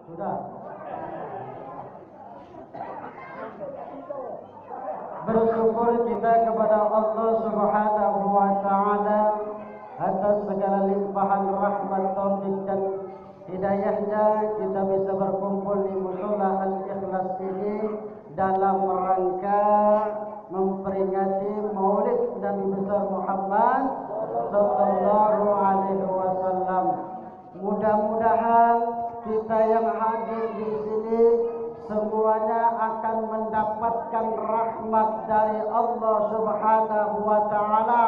Sudah. Bersyukur kita kepada Allah Subhanahu wa taala atas segala limpahan rahmat, taufik dan hidayahnya kita bisa berkumpul di mushola Al-Ikhlas ini dalam rangka memperingati Maulid Nabi besar Muhammad sallallahu alaihi wasallam. Mudah-mudahan kita yang hadir di sini semuanya akan mendapatkan rahmat dari Allah Subhanahu wa taala.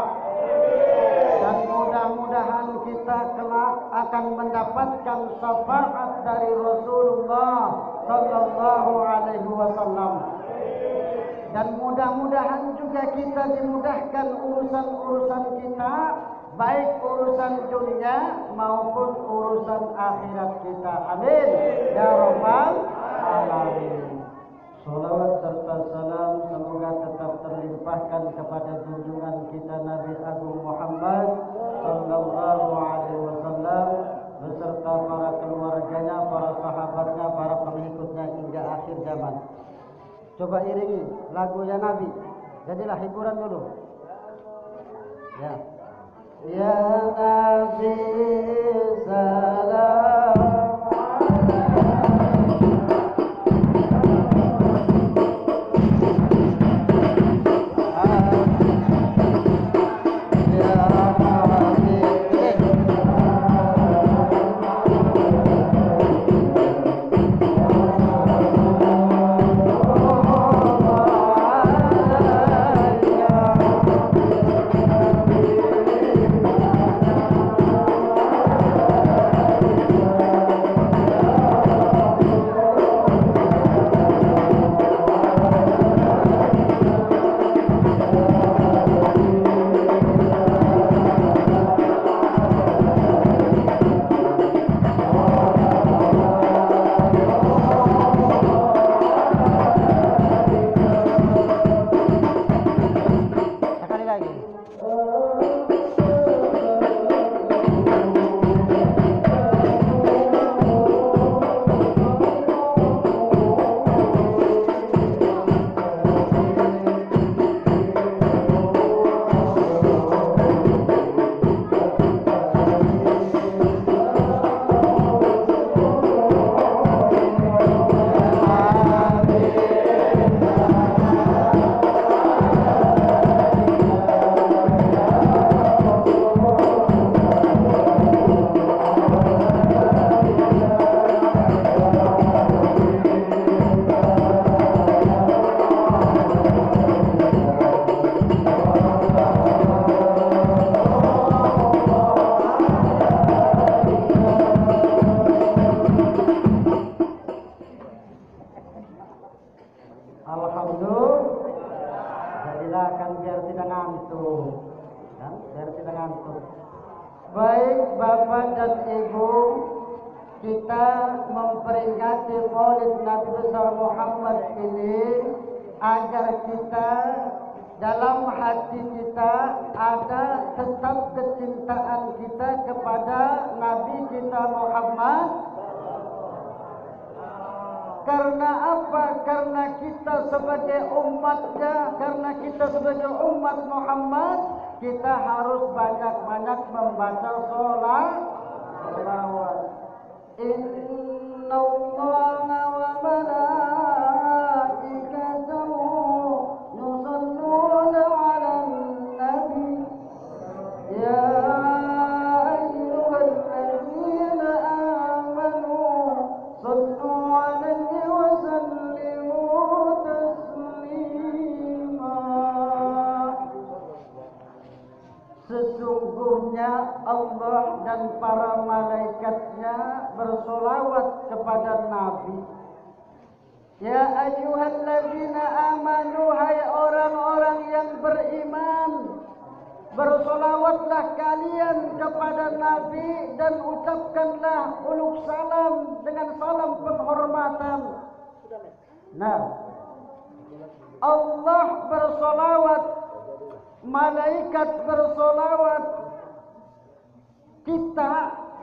Dan mudah-mudahan kita kelak akan mendapatkan syafaat dari Rasulullah sallallahu alaihi wasallam. Dan mudah-mudahan juga kita dimudahkan urusan-urusan kita, baik urusan dunia maupun urusan akhirat kita. Amin ya rabbal alamin. Salawat serta salam semoga tetap terlimpahkan kepada junjungan kita Nabi Agung Muhammad sallallahu alaihi wasallam beserta para keluarganya, para sahabatnya, para pengikutnya hingga akhir zaman. Coba iringi lagunya Nabi. Jadilah hiburan dulu. Ya. Ya Nabi salam. Baik Bapak dan Ibu, kita memperingati Maulid Nabi besar Muhammad ini agar kita dalam hati kita ada tetap kecintaan kita kepada Nabi kita Muhammad. Karena apa? Karena kita sebagai umatnya, karena kita sebagai umat Muhammad, kita harus banyak-banyak membaca sholawat. Inna Allaha wa malaikatahu yusalluna 'alan nabi ya ayyuhalladzina amanu sallu 'alaihi wa sallimu taslima. Sesungguhnya Allah dan para malaikatnya bersolawat kepada Nabi. Ya ayyuhalladzina amanu, hai orang-orang yang beriman, bersolawatlah kalian kepada Nabi dan ucapkanlah uluk salam dengan salam penghormatan. Nah, Allah bersolawat, malaikat bersolawat, kita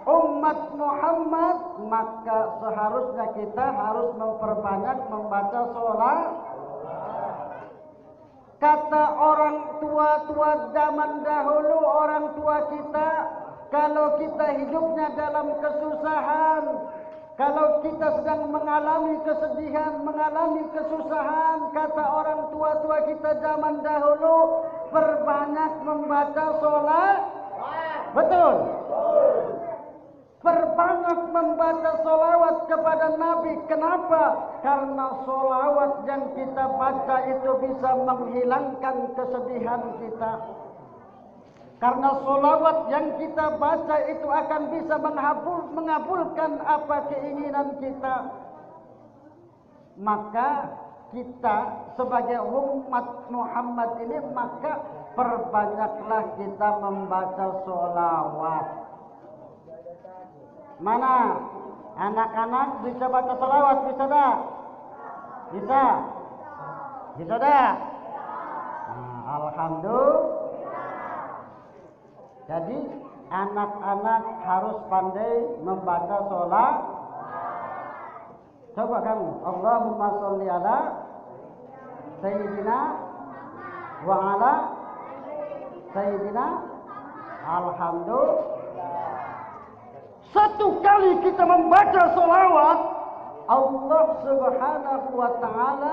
umat Muhammad, maka seharusnya kita harus memperbanyak membaca sholat. Kata orang tua-tua zaman dahulu, orang tua kita, kalau kita hidupnya dalam kesusahan, kalau kita sedang mengalami kesedihan, mengalami kesusahan, kata orang tua-tua kita zaman dahulu, perbanyak membaca sholat. Betul? Perbanyak membaca sholawat kepada Nabi. Kenapa? Karena sholawat yang kita baca itu bisa menghilangkan kesedihan kita. Karena sholawat yang kita baca itu akan bisa mengabulkan apa keinginan kita. Maka kita sebagai umat Muhammad ini, maka perbanyaklah kita membaca sholawat. Mana anak-anak bisa baca sholawat? Bisa dah? Bisa? Bisa dah? Nah, alhamdulillah. Jadi anak-anak harus pandai membaca sholat. Coba kamu, Allahumma sholli ala Sayyidina wa ala Sayyidina. Alhamdulillah. Satu kali kita membaca sholawat, Allah Subhanahu wa ta'ala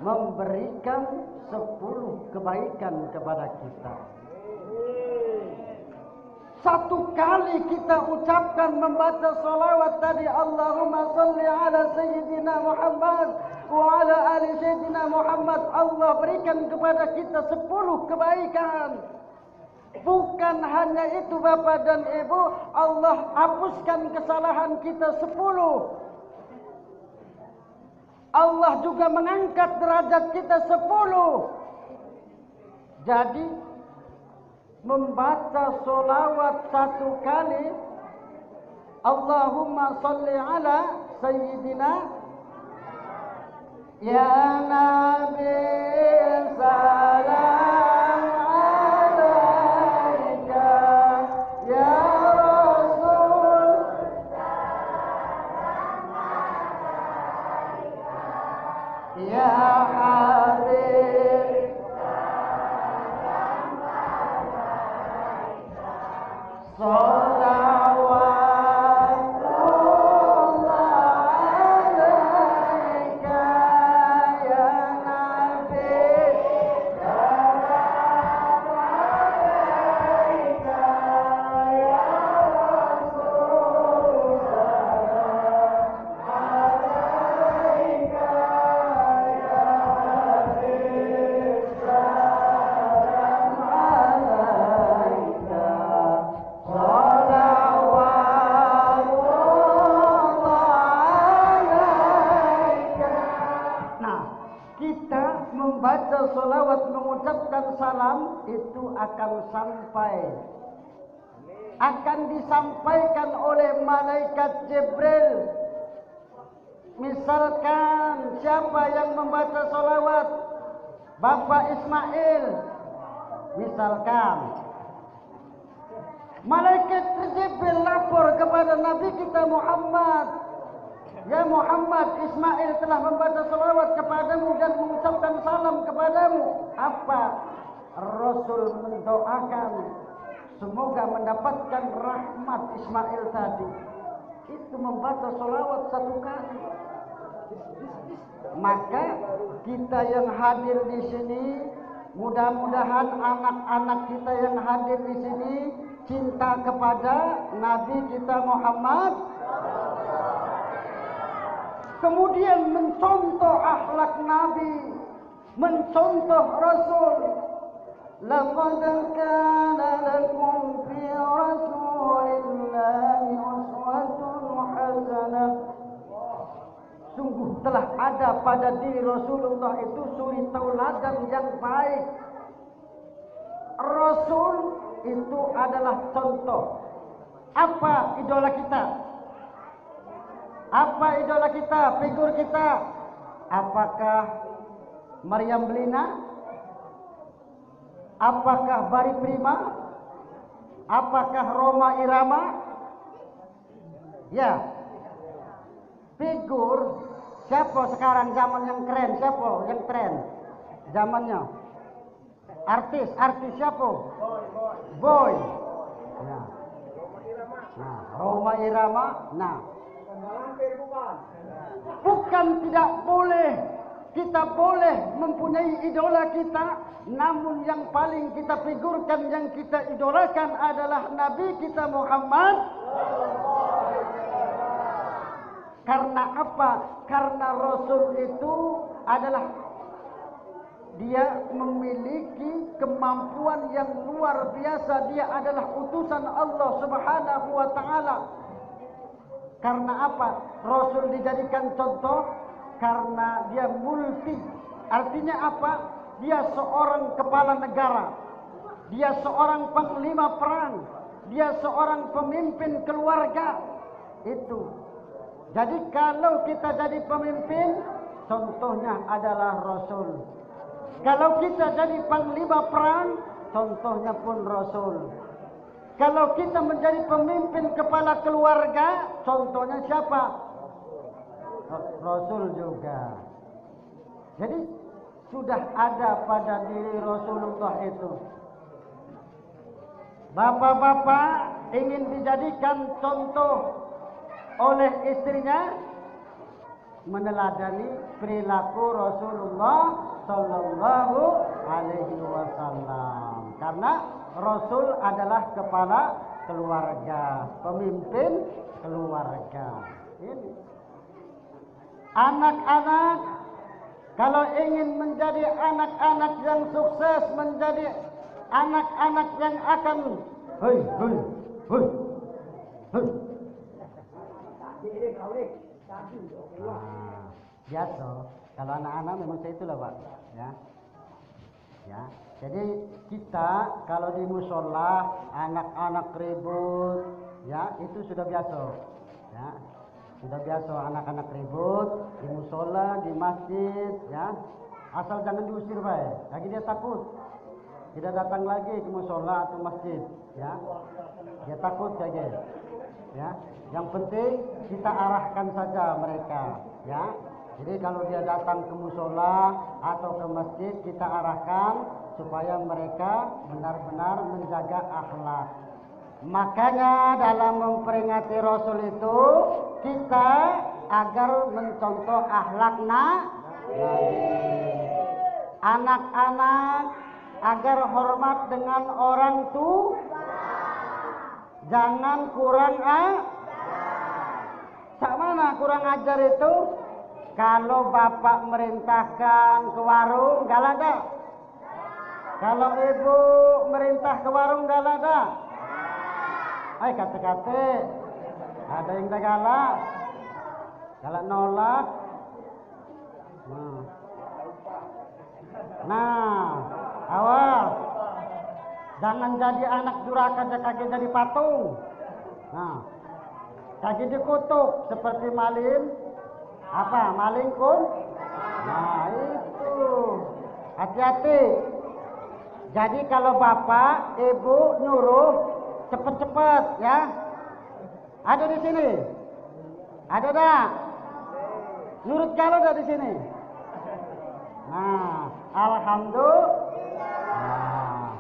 memberikan 10 kebaikan kepada kita. Satu kali kita ucapkan membaca sholawat tadi, Allahumma sholli ala Sayyidina Muhammad wa ala ali Sayyidina Muhammad, Allah berikan kepada kita 10 kebaikan. Bukan hanya itu Bapak dan Ibu, Allah hapuskan kesalahan kita 10. Allah juga mengangkat derajat kita 10. Jadi membaca sholawat satu kali, Allahumma sholli ala Sayyidina, ya Nabi salam alaika, ya Rasul salam alaika, ya Habib salam alaika, sholawat mengucapkan salam itu akan disampaikan oleh malaikat Jibril. Misalkan siapa yang membaca sholawat, Bapak Ismail, misalkan malaikat Jibril lapor kepada Nabi kita Muhammad, ya Muhammad, Ismail telah membaca salawat kepadamu dan mengucapkan salam kepadamu. Apa? Rasul mendoakan semoga mendapatkan rahmat Ismail tadi. Itu membaca salawat satu kali. Maka kita yang hadir di sini, mudah-mudahan anak-anak kita yang hadir di sini cinta kepada Nabi kita Muhammad, kemudian mencontoh akhlak Nabi, mencontoh Rasul. Laqad kana lakum fi Rasulillahi uswatun hasanah. Sungguh telah ada pada diri Rasulullah itu suri tauladan yang baik. Rasul itu adalah contoh. Apa idola kita? Apa idola kita, figur kita? Apakah Maryam Belina? Apakah Bari Prima? Apakah Roma Irama? Ya. Figur siapa sekarang zaman yang keren? Siapa yang tren zamannya? Artis siapa? Boy. Nah, Rhoma Irama. Nah, bukan tidak boleh. Kita boleh mempunyai idola kita, namun yang paling kita figurkan, yang kita idolakan adalah Nabi kita Muhammad. Karena apa? Karena Rasul itu adalah dia memiliki kemampuan yang luar biasa. Dia adalah utusan Allah Subhanahu wa taala. Karena apa? Rasul dijadikan contoh karena dia multi. Artinya apa? Dia seorang kepala negara. Dia seorang panglima perang. Dia seorang pemimpin keluarga. Itu. Jadi kalau kita jadi pemimpin, contohnya adalah Rasul. Kalau kita jadi panglima perang, contohnya pun Rasul. Kalau kita menjadi pemimpin kepala keluarga, contohnya siapa? Rasul juga. Jadi sudah ada pada diri Rasulullah itu. Bapak-bapak ingin dijadikan contoh oleh istrinya, meneladani perilaku Rasulullah Sallallahu Alaihi Wasallam. Karena Rasul adalah kepala keluarga, pemimpin keluarga. Ini anak-anak, kalau ingin menjadi anak-anak yang sukses, menjadi anak-anak yang akan hei. Biasa, kalau anak-anak memang saya itulah Pak, ya. Jadi kita kalau di musola anak-anak ribut, ya itu sudah biasa, ya. Sudah biasa anak-anak ribut di musola, di masjid, ya. Asal jangan diusir Pak, lagi dia takut, tidak datang lagi ke musola atau masjid, ya. Dia takut saja, ya. Yang penting kita arahkan saja mereka, ya. Jadi kalau dia datang ke musola atau ke masjid, kita arahkan supaya mereka benar-benar menjaga akhlak. Makanya dalam memperingati Rasul itu kita agar mencontoh akhlak Nabi. Anak-anak agar hormat dengan orang tua, jangan kurang mana kurang ajar itu? Kalau bapak merintahkan ke warung, galak dah. Kalau ibu merintah ke warung, galak dah. Hai kata-kata, ada yang dah galak, galak nolak. Nah, awas, jangan jadi anak durhaka, kaki jadi patung. Nah, kaki dikutuk seperti maling. Apa? Maling pun? Nah itu. Hati-hati. Jadi kalau bapak, ibu nyuruh cepet-cepet ya. Ada di sini? Ada dah? Nurut kalau ada di sini? Nah, alhamdulillah.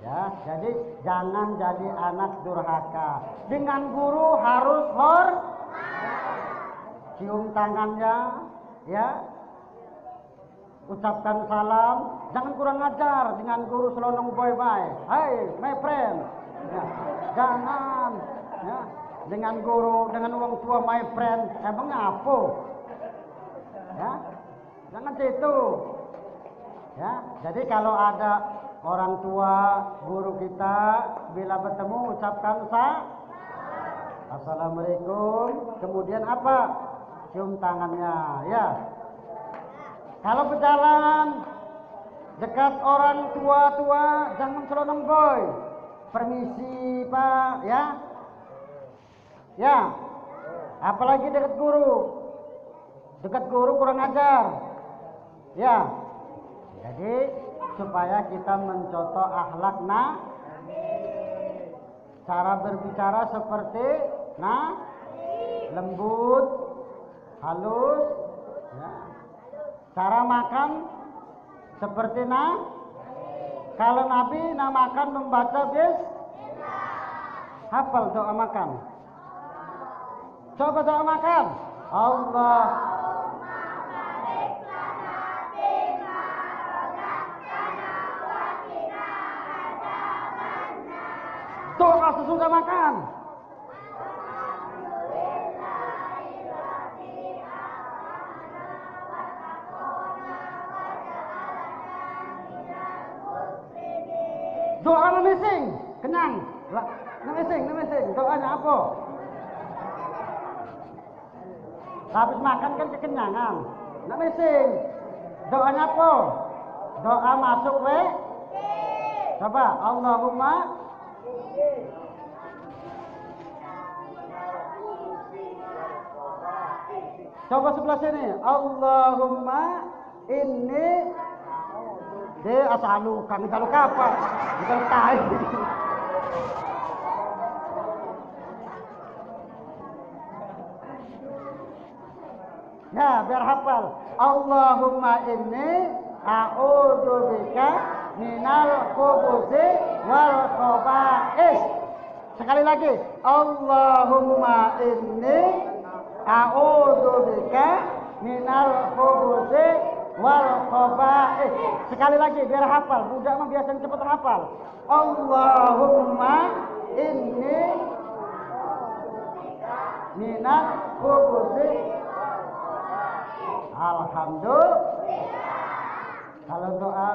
Ya, jadi jangan jadi anak durhaka. Dengan guru harus cium tangannya, ya, ucapkan salam, jangan kurang ajar dengan guru selonong bye-bye. Hai, my friend, ya, jangan, ya, dengan guru, dengan orang tua my friend, emang apa? Ya, jangan situ, ya. Jadi kalau ada orang tua, guru kita, bila bertemu ucapkan Assalamualaikum, kemudian apa? Cium tangannya, ya. Kalau berjalan dekat orang tua-tua, jangan selonong boy. Permisi Pak, ya. Ya. Apalagi dekat guru. Dekat guru kurang ajar. Ya. Jadi supaya kita mencontoh akhlak cara berbicara seperti lembut, halus. Ya. Cara makan seperti kalau Nabi makan membaca hafal doa makan. Coba doa makan. Allah. Doa sesudah makan. Doa memising, kenyang. Memising. Doanya apa? Habis makan kan kekenyangan. Memising. Doanya apa? Doa masuk Coba Allahumma coba sebelah sini. Allahumma inni asalukan kalau apa? Bukan tahu. Ya, biar hafal. Allahumma inni a'udzubika minal khubuthi wal khaba'is. Sekali lagi. Allahumma inni a'udzubika minal khubuthi wal khaba'is. Sekali lagi biar hafal. Budak mah biasanya cepat hafal. Allahumma inni minal khubuthi. Alhamdulillah. Kalau doa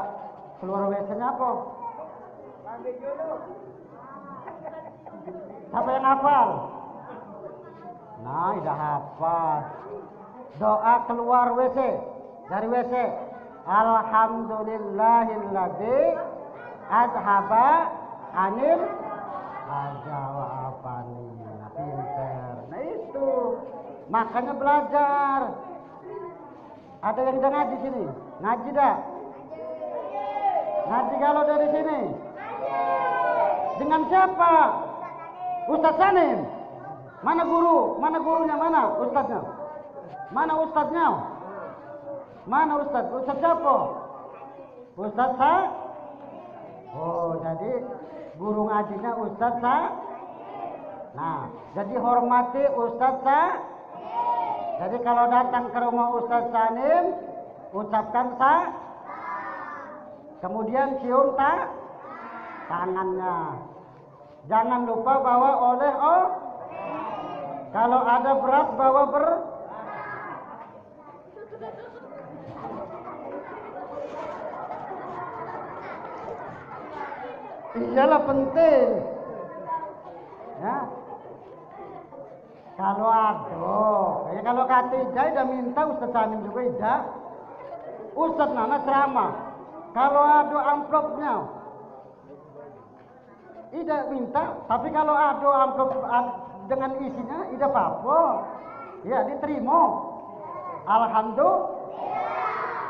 keluar WC-nya apa? Siapa yang hafal? Nah, udah hafal. Doa keluar WC. Dari WC. Alhamdulillahilladzi azhaba anil ajawabani. Pinter. Nah itu. Makanya belajar. Ada yang udah ngaji sini? Ngaji dah? Ngaji kalau dari sini? Dengan siapa? Ustaz Sanim. Mana guru? Mana gurunya? Mana ustaznya? Mana ustaznya? Mana ustaz? Ustaz siapa? Ustaz Oh, jadi guru ngajinya Ustaz Nah, jadi hormati Ustaz Jadi kalau datang ke rumah Ustaz Sanim, ucapkan kemudian cium tangannya. Jangan lupa bawa oleh Kalau ada beras bawa Iyalah penting. Ya. Kalau kalau Khatijah udah minta Ustaz Sanim juga tidak. Ustaz Nana ceramah. Kalau ada amplopnya, tidak minta. Tapi kalau ada amplop dengan isinya, tidak apa-apa. Ya diterima. Alhamdulillah.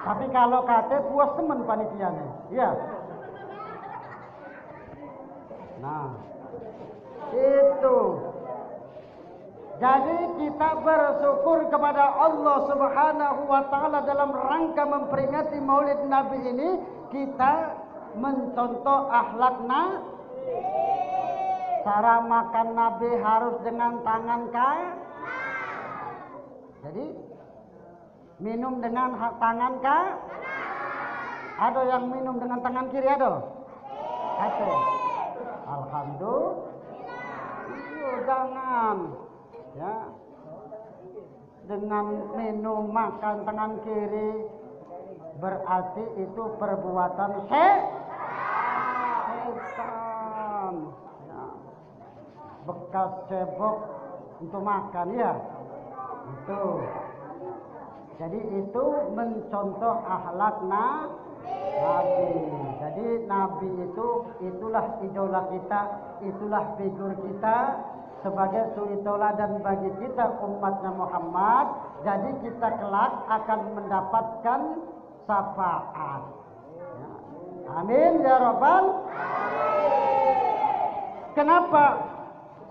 Tapi kalau kata puas teman panitianya, ya. Nah, itu. Jadi kita bersyukur kepada Allah Subhanahu wa Ta'ala dalam rangka memperingati Maulid Nabi ini, kita mencontoh akhlak cara makan Nabi harus dengan tangan Jadi minum dengan tangan Ada yang minum dengan tangan kiri ada? Ada. Alhamdulillah. Jangan. Ya, dengan minum makan tangan kiri berarti itu perbuatan setan. Ya. Bekas cebok untuk makan ya. Itu. Jadi itu mencontoh akhlak Nabi. Jadi Nabi itulah idola kita, itulah figur kita. Sebagai suri tauladan bagi kita umatnya Muhammad, jadi kita kelak akan mendapatkan syafaat. Ya. Amin ya Rabbal. Kenapa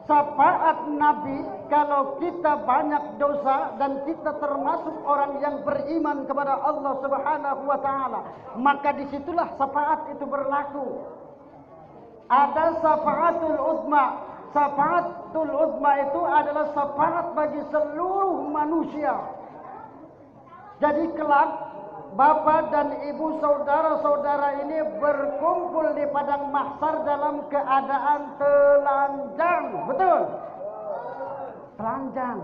syafaat Nabi kalau kita banyak dosa dan kita termasuk orang yang beriman kepada Allah Subhanahu wa taala, maka disitulah syafaat itu berlaku. Ada syafaatul uzma. Syafaatul uzma itu adalah syafaat bagi seluruh manusia. Jadi kelak bapak dan ibu saudara-saudara ini berkumpul di padang mahsyar dalam keadaan telanjang. Betul? Telanjang.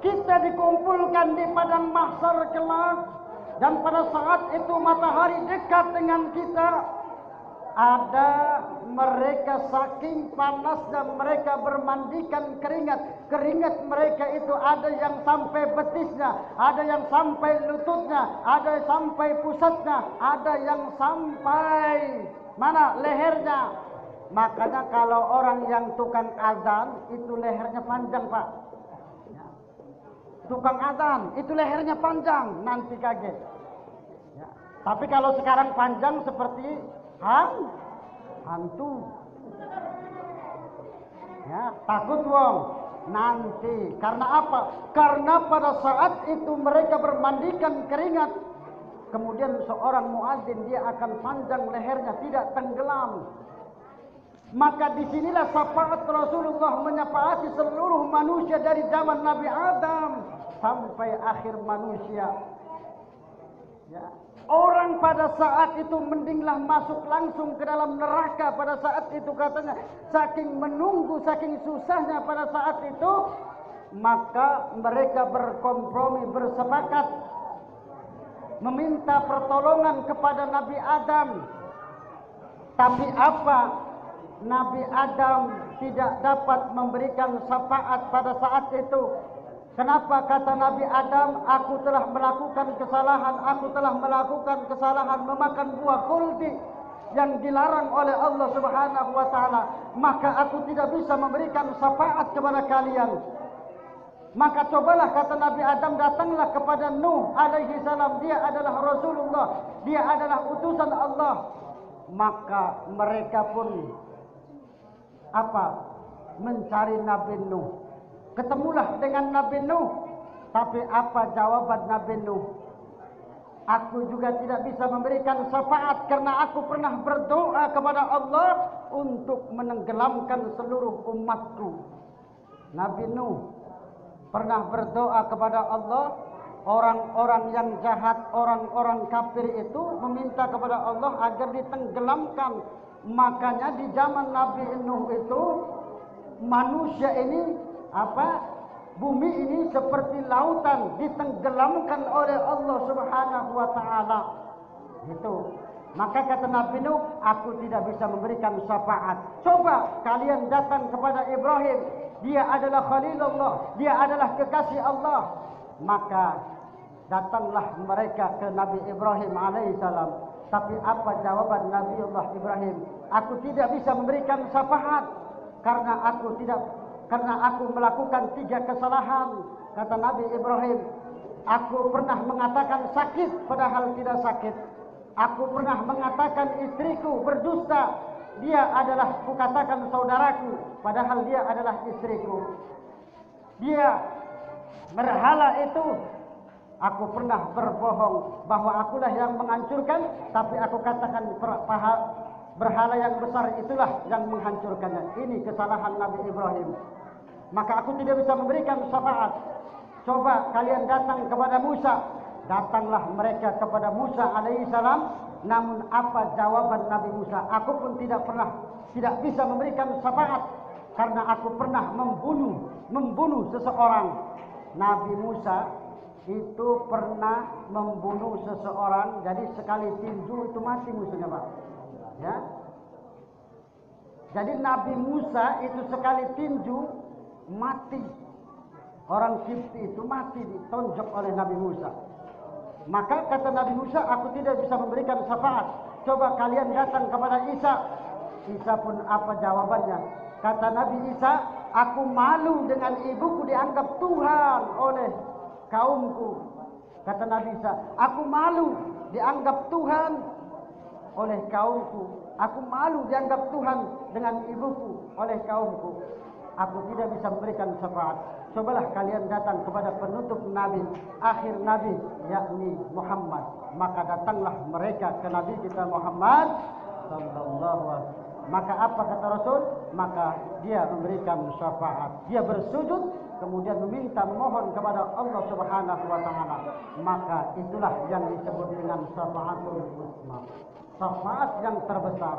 Kita dikumpulkan di padang mahsyar kelak, dan pada saat itu matahari dekat dengan kita. Ada mereka saking panasnya mereka bermandikan keringat. Keringat mereka itu ada yang sampai betisnya, ada yang sampai lututnya, ada yang sampai pusatnya, ada yang sampai mana lehernya. Makanya kalau orang yang tukang azan itu lehernya panjang, Pak. Tukang azan itu lehernya panjang, nanti kaget. Ya. Tapi kalau sekarang panjang seperti hantu. Ya, takut wong nanti. Karena apa? Karena pada saat itu mereka bermandikan keringat. Kemudian seorang muadzin dia akan panjang lehernya, tidak tenggelam. Maka disinilah syafaat Rasulullah menyafaati seluruh manusia dari zaman Nabi Adam sampai akhir manusia. Ya. Orang pada saat itu mendinglah masuk langsung ke dalam neraka pada saat itu katanya. Saking menunggu, saking susahnya pada saat itu, maka mereka berkompromi, bersepakat meminta pertolongan kepada Nabi Adam. Tapi apa? Nabi Adam tidak dapat memberikan syafaat pada saat itu. Kenapa? Kata Nabi Adam, aku telah melakukan kesalahan memakan buah khuldi yang dilarang oleh Allah Subhanahu wa taala, maka aku tidak bisa memberikan syafaat kepada kalian. Maka cobalah, kata Nabi Adam, datanglah kepada Nuh alaihi salam, dia adalah Rasulullah, dia adalah utusan Allah. Maka mereka pun mencari Nabi Nuh. Ketemulah dengan Nabi Nuh. Tapi apa jawaban Nabi Nuh? Aku juga tidak bisa memberikan syafaat karena aku pernah berdoa kepada Allah untuk menenggelamkan seluruh umatku. Nabi Nuh pernah berdoa kepada Allah. Orang-orang yang jahat, orang-orang kafir itu meminta kepada Allah agar ditenggelamkan. Makanya di zaman Nabi Nuh itu manusia ini bumi ini seperti lautan ditenggelamkan oleh Allah Subhanahu wa taala. Itu. Maka kata Nabi Nuh, aku tidak bisa memberikan syafaat. Coba kalian datang kepada Ibrahim, dia adalah Khalilullah, dia adalah kekasih Allah. Maka datanglah mereka ke Nabi Ibrahim alaihissalam. Tapi apa jawaban Nabiullah Ibrahim? Aku tidak bisa memberikan syafaat karena aku melakukan 3 kesalahan. Kata Nabi Ibrahim, aku pernah mengatakan sakit padahal tidak sakit. Aku pernah mengatakan istriku berdusta, dia adalah kukatakan saudaraku padahal dia adalah istriku. Dia berhala itu, aku pernah berbohong bahwa akulah yang menghancurkan, tapi aku katakan berhala yang besar itulah yang menghancurkannya. Ini kesalahan Nabi Ibrahim. Maka aku tidak bisa memberikan syafaat. Coba kalian datang kepada Musa. Datanglah mereka kepada Musa alaihissalam. Namun apa jawaban Nabi Musa? Aku pun tidak bisa memberikan syafaat karena aku pernah membunuh seseorang. Nabi Musa itu pernah membunuh seseorang. Jadi sekali tinju itu mati musuhnya, Pak. Ya. Jadi Nabi Musa itu sekali tinju mati. Orang Kipti itu mati ditonjok oleh Nabi Musa. Maka kata Nabi Musa, aku tidak bisa memberikan syafaat. Coba kalian datang kepada Isa. Isa pun apa jawabannya? Kata Nabi Isa, aku malu dengan ibuku dianggap Tuhan oleh kaumku. Kata Nabi Isa, aku malu dianggap Tuhan oleh kaumku. Aku malu dianggap Tuhan dengan ibuku oleh kaumku. Aku tidak bisa memberikan syafaat. Cobalah kalian datang kepada penutup Nabi, akhir Nabi, yakni Muhammad. Maka datanglah mereka ke Nabi kita Muhammad sallallahu alaihi wasallam. Maka apa kata Rasul? Maka dia memberikan syafaat. Dia bersujud, kemudian memohon kepada Allah Subhanahu wa taala. Maka itulah yang disebut dengan syafaatul uzma. Syafaat yang terbesar.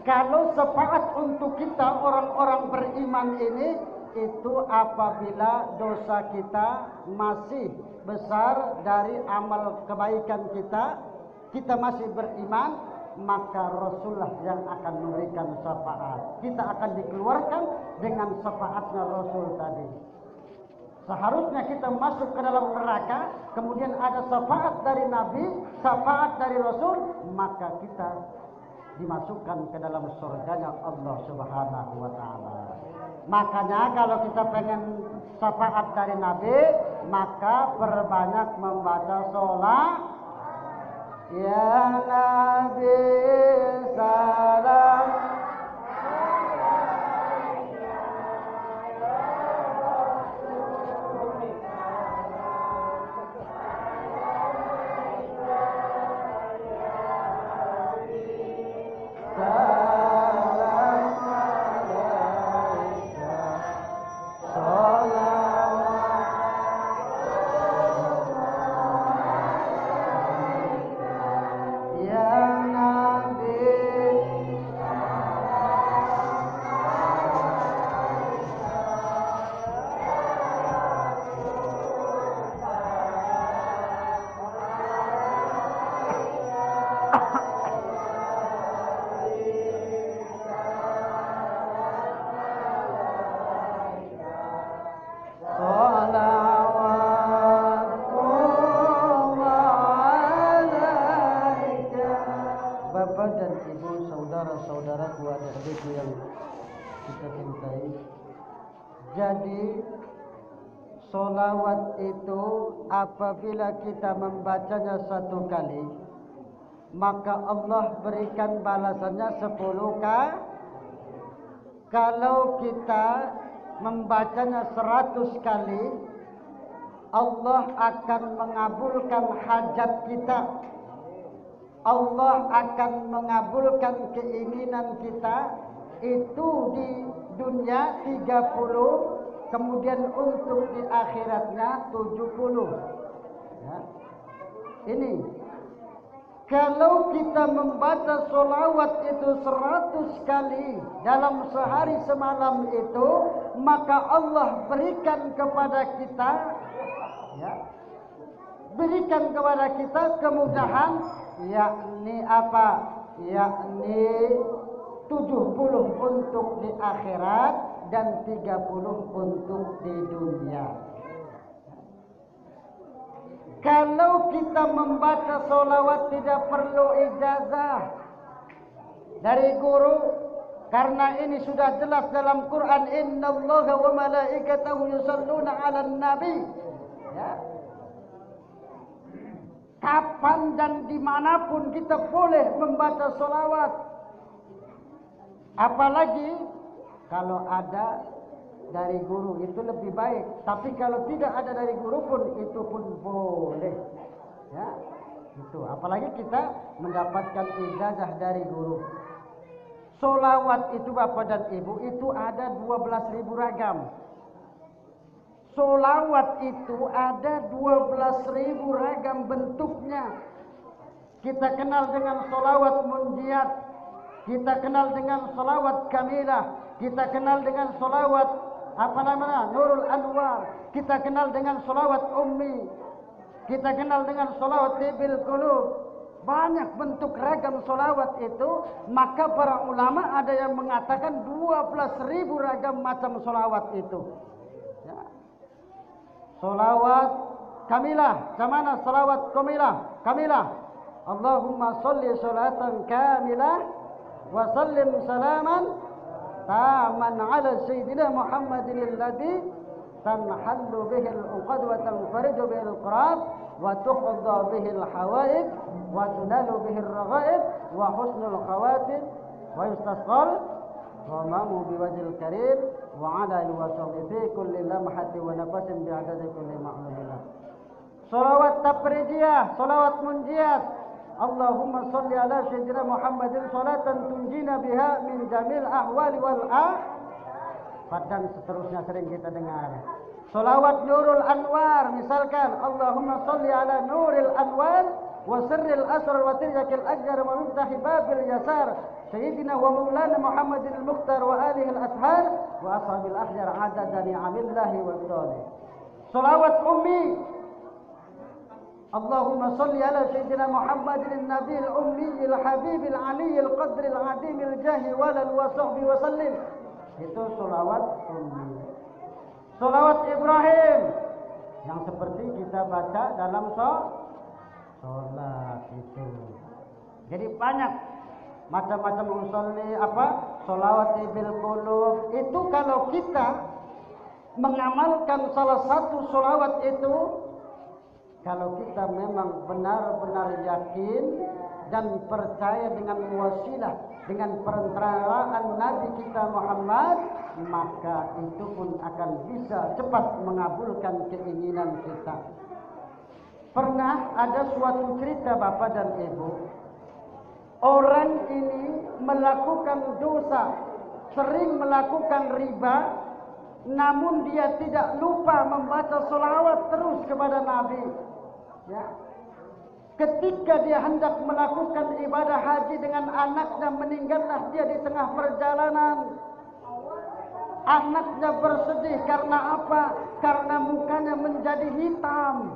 Kalau syafaat untuk kita orang-orang beriman ini, itu apabila dosa kita masih besar dari amal kebaikan kita masih beriman, maka Rasulullah yang akan memberikan syafaat. Kita akan dikeluarkan dengan syafaatnya Rasul tadi. Seharusnya kita masuk ke dalam neraka, kemudian ada syafaat dari Nabi, syafaat dari Rasul, maka kita dimasukkan ke dalam surganya Allah Subhanahu wa taala. Makanya kalau kita pengen syafaat dari Nabi, maka perbanyak membaca sholat. Ya Nabi salam. Jadi solawat itu apabila kita membacanya satu kali, maka Allah berikan balasannya 10 kali. Kalau kita membacanya 100 kali, Allah akan mengabulkan hajat kita. Allah akan mengabulkan keinginan kita itu di dunia 30, kemudian untuk di akhiratnya 70. Ya. Ini kalau kita membaca solawat itu 100 kali dalam sehari semalam itu, maka Allah berikan kepada kita, ya, berikan kepada kita kemudahan, yakni apa? Yakni 70 untuk di akhirat dan 30 untuk di dunia. Kalau kita membaca solawat tidak perlu ijazah dari guru, karena ini sudah jelas dalam Quran, innallaha wa malaikatahu yusholluna 'alan nabi. Ya. Kapan dan dimanapun kita boleh membaca solawat. Apalagi kalau ada dari guru itu lebih baik. Tapi kalau tidak ada dari guru pun itu pun boleh. Ya, itu. Apalagi kita mendapatkan ijazah dari guru. Solawat itu Bapak dan Ibu itu ada 12.000 ragam. Solawat itu ada 12.000 ragam bentuknya. Kita kenal dengan solawat munjiat. Kita kenal dengan solawat kamilah. Kita kenal dengan solawat Nurul Anwar. Kita kenal dengan solawat ummi. Kita kenal dengan solawat tibil qulub. Banyak bentuk ragam solawat itu. Maka para ulama ada yang mengatakan 12.000 ragam macam solawat itu. Ya. Solawat kamilah. Zamana solawat kamilah. Allahumma salli salatan kamilah wa sallim salaman taman ala sayyidina Muhammadin alladhi tanhallu bihi al-uqad wa tanfariju bihi al-qurab wa tuqda bihil hawaid wa tunalu bihir raghaib wa husnul khawatim wa yustasqal ghamamu biwajhil karim wa ala alihi wa sahbihi fi kulli lamhati wa nafasin bi'adadi kulli ma'lumin. Salawat tafridiyah, salawat munjiyat. Allahumma salli ala sayyidina Muhammadin salatan tunjina biha min jamil ahwali wal dan seterusnya sering kita dengar. Salawat nurul anwar, misalkan Allahumma salli ala nuril anwar wa sirril asrar wa tirjakil ajjar wa miftahi babil yasar sayyidina wa maulana Muhammadin al-mukhtar wa alihi al-athhar wa ashabil ahjar adada ni'amillahi wa bidani. Salawat ummi, Allahumma salli ala sayyidina Muhammadin an-nabiy al-ummi al-habib al-ali al-qadr al-adim al-jahi walal wa sahbihi wa sallim. Itu salawat ummi. Salawat Ibrahim yang seperti kita baca dalam salat itu. Jadi banyak macam-macam usolli salawat bil qulub. Itu kalau kita mengamalkan salah satu salawat itu, kalau kita memang benar-benar yakin dan percaya dengan wasilah, dengan perantaraan Nabi kita Muhammad, maka itu pun akan bisa cepat mengabulkan keinginan kita. Pernah ada suatu cerita Bapak dan Ibu, orang ini melakukan dosa, sering melakukan riba, namun dia tidak lupa membaca sholawat terus kepada Nabi. Ya. Ketika dia hendak melakukan ibadah haji dengan anaknya, meninggallah dia di tengah perjalanan. Anaknya bersedih karena apa? Karena mukanya menjadi hitam.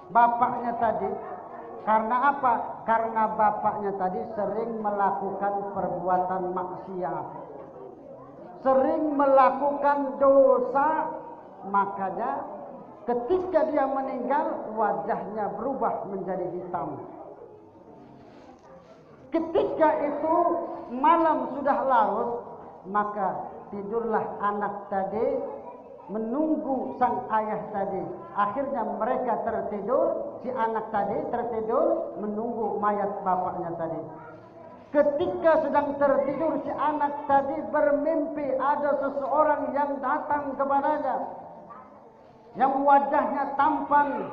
Bapaknya tadi, karena apa? Karena bapaknya tadi sering melakukan perbuatan maksiat, sering melakukan dosa, makanya ketika dia meninggal, wajahnya berubah menjadi hitam. Ketika itu malam sudah larut, maka tidurlah anak tadi menunggu sang ayah tadi. Akhirnya mereka tertidur, si anak tadi tertidur menunggu mayat bapaknya tadi. Ketika sedang tertidur, si anak tadi bermimpi ada seseorang yang datang kepadanya, yang wajahnya tampan.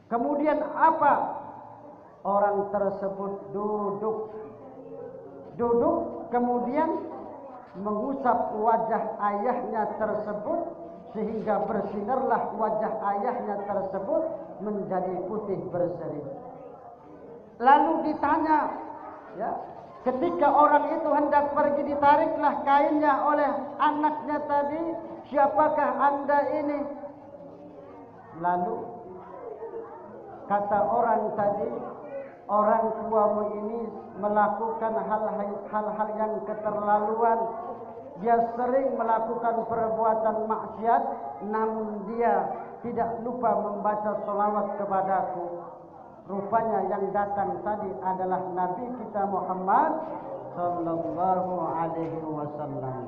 Kemudian apa? Orang tersebut duduk, kemudian mengusap wajah ayahnya tersebut, sehingga bersinarlah wajah ayahnya tersebut menjadi putih berseri. Lalu ditanya, ya, ketika orang itu hendak pergi, ditariklah kainnya oleh anaknya tadi, siapakah Anda ini? Lalu kata orang tadi, orang tuamu ini melakukan hal-hal yang keterlaluan. Dia sering melakukan perbuatan maksiat, namun dia tidak lupa membaca sholawat kepadaku. Rupanya yang datang tadi adalah Nabi kita Muhammad sallallahu alaihi wasallam.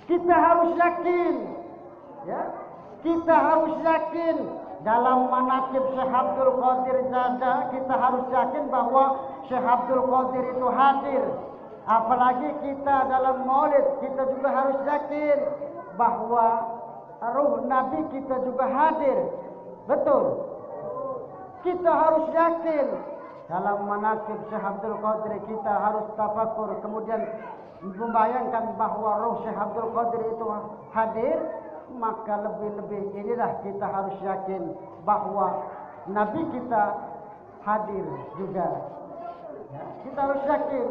Kita harus yakin, ya, kita harus yakin dalam manaqib Syekh Abdul Qadir Jaza. Kita harus yakin bahwa Syekh Abdul Qadir itu hadir. Apalagi kita dalam maulid, kita juga harus yakin bahwa ruh Nabi kita juga hadir. Betul. Kita harus yakin dalam manaqib Syekh Abdul Qadir, kita harus tafakur, kemudian membayangkan bahwa ruh Syekh Abdul Qadir itu hadir. Maka lebih-lebih inilah kita harus yakin bahwa Nabi kita hadir juga. Ya, kita harus yakin.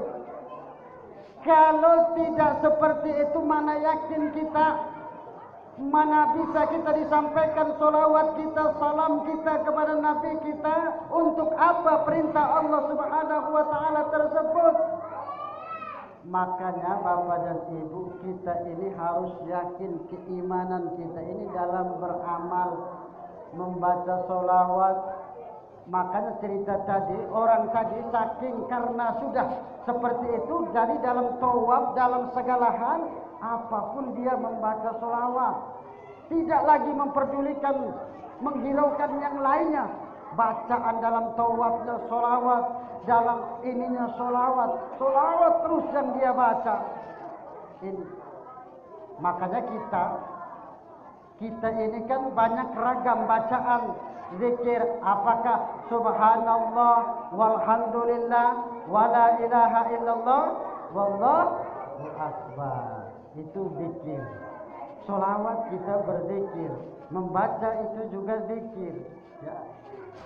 Kalau tidak seperti itu, mana yakin kita, mana bisa kita disampaikan solawat kita, salam kita kepada Nabi kita. Untuk apa perintah Allah Subhanahu wa ta'ala tersebut? Makanya Bapak dan Ibu, kita ini harus yakin keimanan kita ini dalam beramal, membaca sholawat. Makanya cerita tadi, orang tadi saking karena sudah seperti itu, jadi dalam tawaf, dalam segala hal, apapun dia membaca sholawat. tidak lagi memperdulikan, menghiraukan yang lainnya. Bacaan dalam tawafnya sholawat, dalam ininya sholawat terus yang dia baca. Ini makanya kita ini kan banyak ragam bacaan zikir. Apakah subhanallah walhamdulillah wala ilaha illallah wallahu akbar, itu zikir. Sholawat kita berzikir, membaca itu juga zikir, ya.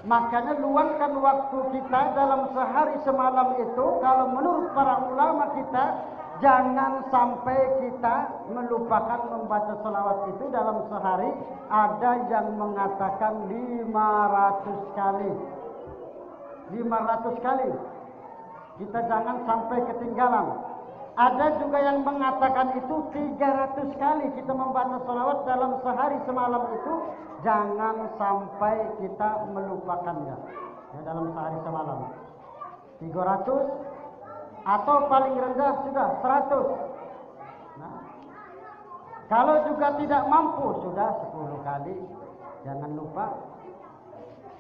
Makanya luangkan waktu kita dalam sehari semalam itu, kalau menurut para ulama kita, jangan sampai kita melupakan membaca sholawat itu dalam sehari. Ada yang mengatakan 500 kali. 500 kali. Kita jangan sampai ketinggalan. Ada juga yang mengatakan itu 300 kali kita membaca sholawat dalam sehari semalam itu. Jangan sampai kita melupakannya, ya, dalam sehari semalam. 300 atau paling rendah sudah 100. Nah, kalau juga tidak mampu sudah 10 kali, jangan lupa.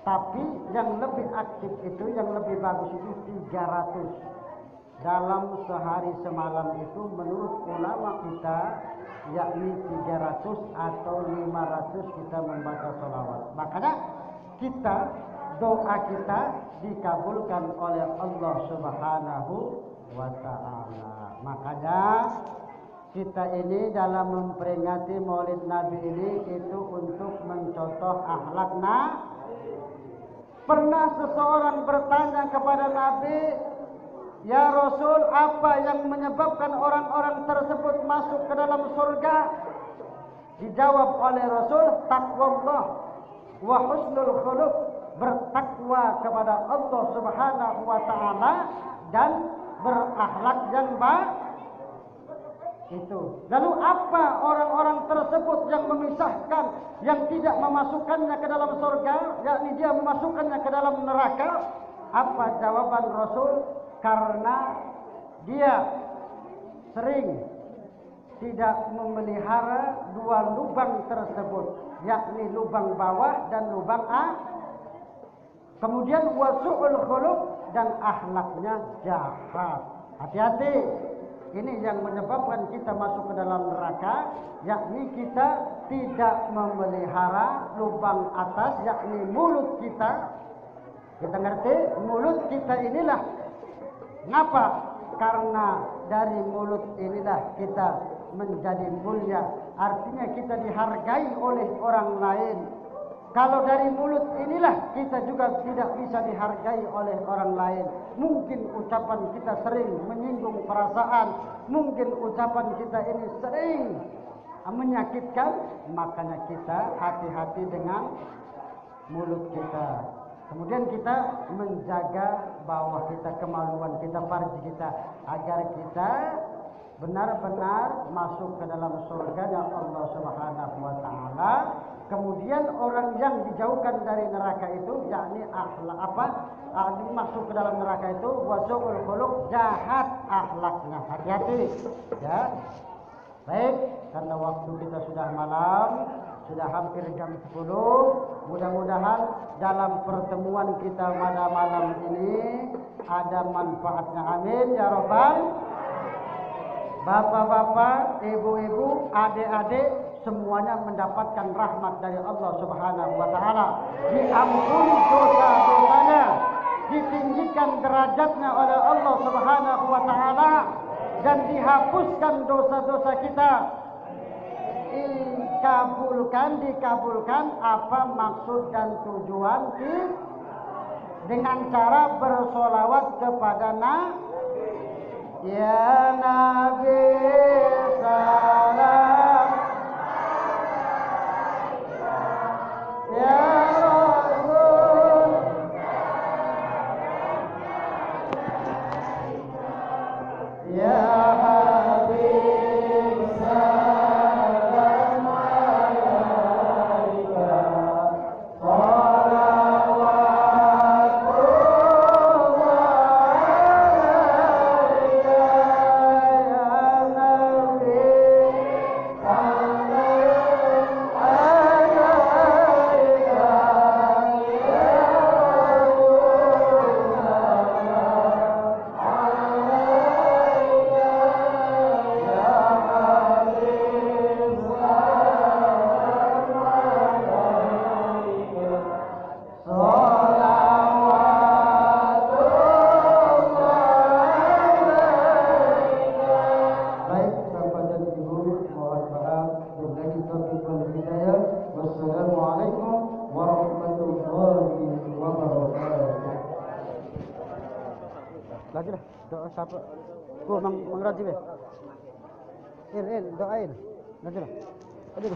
Tapi yang lebih aktif itu, yang lebih bagus itu 300 dalam sehari semalam itu menurut ulama kita, yakni 300 atau 500 kita membaca sholawat. Makanya doa kita dikabulkan oleh Allah Subhanahu wa ta'ala. Makanya kita ini dalam memperingati Maulid Nabi ini itu untuk mencontoh akhlak Nabi. Pernah seseorang bertanya kepada Nabi, "Ya Rasul, apa yang menyebabkan orang-orang tersebut masuk ke dalam surga?" Dijawab oleh Rasul, "Taqwallah wa husnul khuluq." Bertakwa kepada Allah Subhanahu wa ta'ala dan berakhlak yang baik. Itu. Lalu apa orang-orang tersebut yang memisahkan, yang tidak memasukkannya ke dalam surga, yakni dia memasukkannya ke dalam neraka? Apa jawaban Rasul? Karena dia sering tidak memelihara dua lubang tersebut, yakni lubang bawah dan lubang kemudian wasu'ul khuluq, dan akhlaknya jahat. Hati-hati, ini yang menyebabkan kita masuk ke dalam neraka, yakni kita tidak memelihara lubang atas, yakni mulut kita. Kita ngerti? Mulut kita inilah. Ngapa? Karena dari mulut inilah kita menjadi mulia. Artinya kita dihargai oleh orang lain. Kalau dari mulut inilah kita juga tidak bisa dihargai oleh orang lain. Mungkin ucapan kita sering menyinggung perasaan, mungkin ucapan kita ini sering menyakitkan, makanya kita hati-hati dengan mulut kita. Kemudian kita menjaga bawah kita, kemaluan kita, farji kita, agar kita benar-benar masuk ke dalam surga Allah Subhanahu wa ta'ala. Kemudian orang yang dijauhkan dari neraka itu, yakni masuk ke dalam neraka itu wasu'ul khuluq, jahat akhlaknya. Hati-hati, ya. Baik, karena waktu kita sudah malam, sudah hampir jam 10. Mudah-mudahan dalam pertemuan kita pada malam ini ada manfaatnya. Amin ya rabbal. Bapak-bapak, ibu-ibu, adik-adik, semuanya mendapatkan rahmat dari Allah Subhanahu wa ta'ala. Diampuni dosa-dosanya, ditinggikan derajatnya oleh Allah Subhanahu wa ta'ala, dan dihapuskan dosa-dosa kita. Dikabulkan apa maksud dan tujuan dengan cara bersolawat kepada Nabi. Ya Nabi salam, ya Rasul, ya Habib salam alaika, salawatullah alaika, ya aja lah. Doa siapa? Ku Mang Rajib ya. Doain. Nanti lah. Aduh.